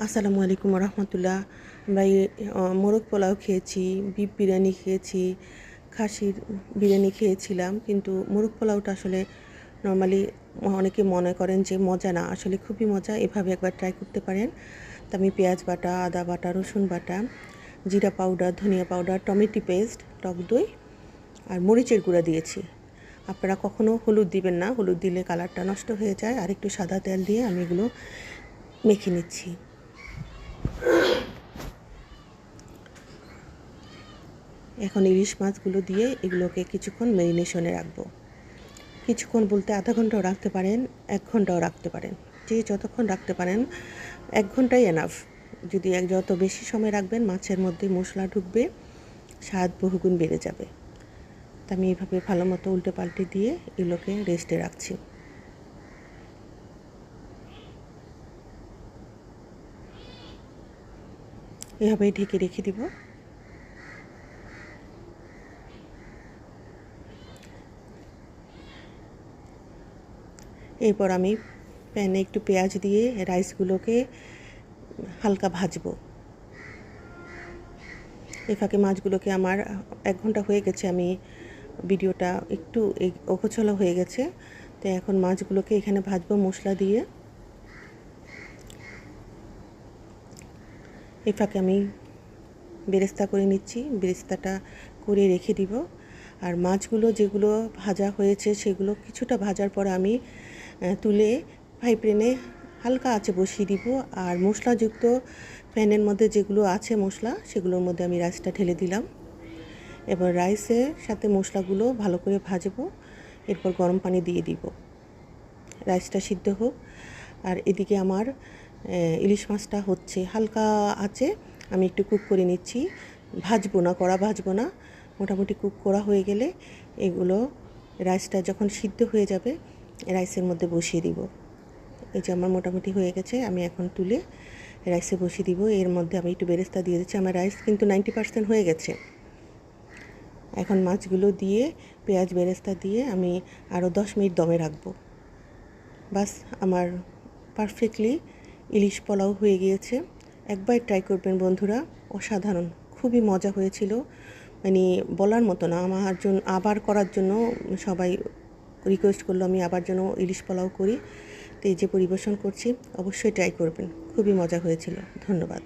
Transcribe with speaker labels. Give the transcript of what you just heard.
Speaker 1: আসসালামু আলাইকুম রহমতুল্লাহ। আমরা মোরগ পোলাও খেয়েছি, বিফ বিরিয়ানি খেয়েছি, খাসির বিরিয়ানি খেয়েছিলাম, কিন্তু মোরগ পোলাওটা আসলে নর্মালি অনেকে মনে করেন যে মজা না, আসলে খুবই মজা। এভাবে একবার ট্রাই করতে পারেন। তো আমি পেঁয়াজ বাটা, আদা বাটা, রসুন বাটা, জিরা পাউডার, ধনিয়া পাউডার, টমেটো পেস্ট, টক দই আর মরিচের গুঁড়া দিয়েছি। আপনারা কখনও হলুদ দিবেন না, হলুদ দিলে কালারটা নষ্ট হয়ে যায়। আর একটু সাদা তেল দিয়ে আমি এগুলো মেখে নিচ্ছি। এখন ইলিশ মাছগুলো দিয়ে এগুলোকে কিছুক্ষণ ম্যারিনেশনে রাখবো। কিছুক্ষণ বলতে আধা ঘন্টাও রাখতে পারেন, 1 ঘন্টাও রাখতে পারেন, যে যতক্ষণ রাখতে পারেন। 1 ঘন্টাই এনাফ। যদি যত বেশি সময় রাখবেন মাছের মধ্যে মশলা ঢুকবে, স্বাদ বহুগুণ বেড়ে যাবে। তা আমি এইভাবে ভালো মতো উল্টে পাল্টে দিয়ে এগুলোকে রেস্টে রাখছি। এভাবেই ঢেকে রেখে দিব। এরপর আমি প্যানে একটু পেঁয়াজ দিয়ে রাইসগুলোকে হালকা ভাজবো। এই ফাঁকে মাছগুলোকে আমার 1 ঘন্টা হয়ে গেছে, আমি ভিডিওটা একটু অগোছালো হয়ে গেছে। তো এখন মাছগুলোকে এখানে ভাজবো মশলা দিয়ে। এই ফাঁকে আমি বেরেস্তা করে নিচ্ছি, বেরেস্তাটা করে রেখে দিব। আর মাছগুলো যেগুলো ভাজা হয়েছে সেগুলো কিছুটা ভাজার পর আমি তুলে ফ্রাই প্যানে হালকা আঁচে বসিয়ে দিব। আর মশলাযুক্ত প্যানের মধ্যে যেগুলো আছে মশলা, সেগুলোর মধ্যে আমি রাইসটা ঢেলে দিলাম। এবার রাইসের সাথে মশলাগুলো ভালো করে ভাজবো। এরপর গরম পানি দিয়ে দিব, রাইসটা সিদ্ধ হোক। আর এদিকে আমার ইলিশ মাছটা হচ্ছে হালকা আছে, আমি একটু কুক করে নিচ্ছি। ভাজবো না, কড়া ভাজবো না, মোটামুটি কুক করা হয়ে গেলে এগুলো রাইসটা যখন সিদ্ধ হয়ে যাবে রাইসের মধ্যে বসিয়ে দিব। এই যে আমার মোটামুটি হয়ে গেছে, আমি এখন তুলে রাইসে বসিয়ে দিব। এর মধ্যে আমি একটু বেরেস্তা দিয়ে দিচ্ছি। আমার রাইস কিন্তু 90% হয়ে গেছে। এখন মাছগুলো দিয়ে পেঁয়াজ বেরেস্তা দিয়ে আমি আরও 10 মিনিট দমে রাখবো। বাস, আমার পারফেক্টলি ইলিশ পোলাও হয়ে গিয়েছে। একবার ট্রাই করবেন বন্ধুরা, অসাধারণ, খুবই মজা হয়েছিল। মানে বলার মতো না। আমার জন্য আবার করার জন্য সবাই রিকোয়েস্ট করলো আমি আবার যেন ইলিশ পোলাও করি। তো এই যে পরিবেশন করছি, অবশ্যই ট্রাই করবেন, খুবই মজা হয়েছিল। ধন্যবাদ।